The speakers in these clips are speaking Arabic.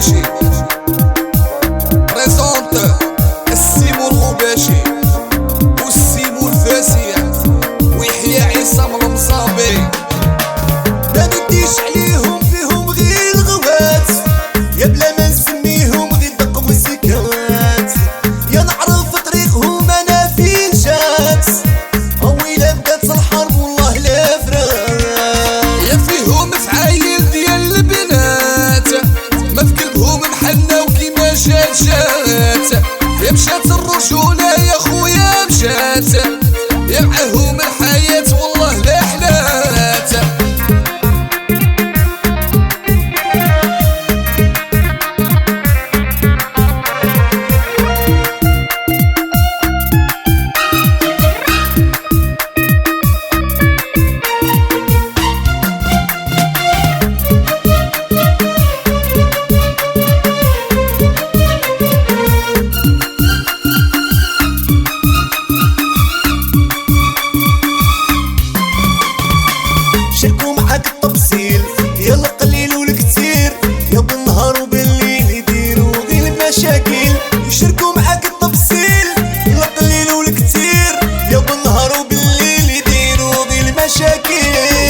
الغباشي بريزونت السيمو الغباشي والسيمو الفاسي ويحيى عيسى من المصابي. ما نديش عليهم فيهم غير غوات، يا بلا ما نسميهم غير دق وسكات، يا نعرف طريقهم انا فين جات، او الا بدات الحرب والله لا فرات. يا فيهم فعايل ديال البنات، ما في قلبهم محنة وكيما جات جات، يا مشات الرجولة يا خويا مشات، يا معاهم الحياة والله لا حلات. شاركوا معاك التفصيل يا القليل والكتير، يا بالنهار وبالليل يديروا غير المشاكل. يشاركوا معاك التفصيل يا القليل والكتير، يا بالنهار وبالليل يديروا غير المشاكل.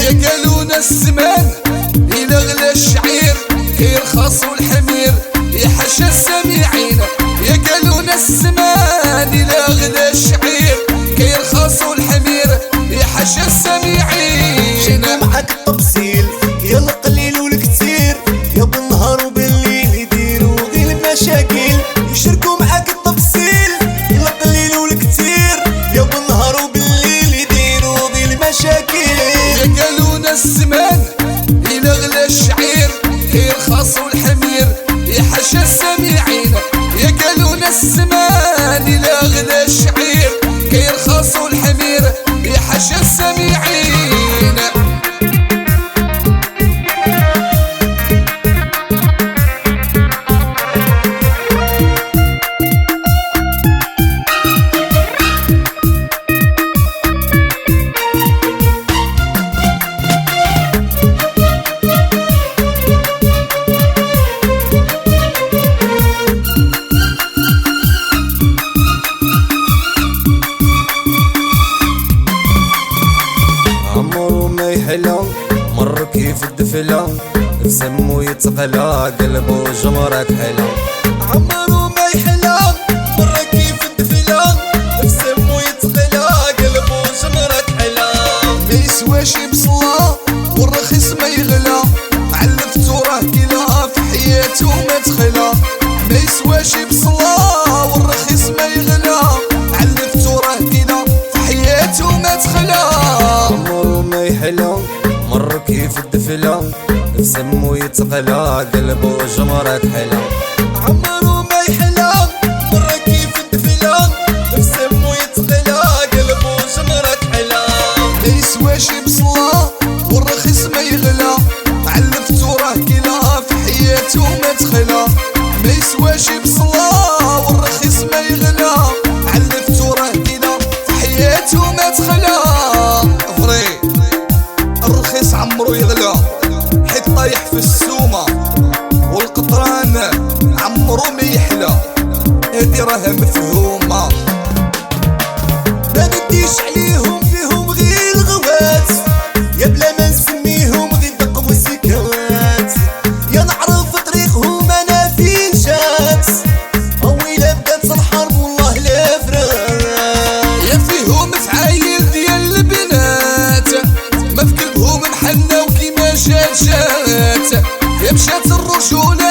يا قالونا الزمان إلا غلا الشعير كيرخص والحمير يا حاشا السامعين، يا قالونا الزمان إلا غلا الشعير كيرخص والحمير يا حاشا السامعين. شاركوا معاك التفصيل يا القليل والكتير، يا بالنهار وبالليل يديروا غير المشاكل. يشاركوا معاك التفصيل يا القليل والكتير، يا بالنهار وبالليل يديروا غير المشاكل. يا قالونا الزمان إلا غلا الشعير كيرخص والحمير يا حاشا السامعين، يا قالونا الزمان إلا غلا الشعير كيرخص والحمير يا حاشا السامعين. عمرو ما يحلى مر كيف الدفلة، سمو يتقلى قلبو جمرة كحلة. عمرو ما يحلى مر كيف الدفلة، سمو يتقلى قلبو جمرة كحلة. ما يسواش بصلاة والرخيص ما يغلى، علفتو راه كلا في حياته ما تخلى. ما يسواش بصلاة والرخيص ما يغلى، علفتو راه كلا في حياته ما تخلى. عمرو ما يحلى مر كيف الدفلة، سمو يتقلى قلبو جمرة كحلة. عمرو ما يحلى مر كيف الدفلة، سمو يتقلى قلبو جمرة كحلة. ما يسواش بصلاة والرخيص ما يغلى، علفتو راه كلا في حياته ما تخلى. ما يسواش بصلاة والرخيص ما يغلى، علفتو راه كلا في حياته ما تخلى. فري الرخيص عمرو يغلى حيت طايح في السومة، والقطران عمرو ما يحلى هادي راها مفهومة. ما نديش عليهم فيهم غير غوات، يا بلا ما نسميهم غير دق وسكات، يا نعرف طريقهم انا فين جات، او الا بدات الحرب والله لا فرات. يا فيهم فعايل ديال البنات، ما في قلبهم محنة وكيما جات جات، يا مشات الرجولة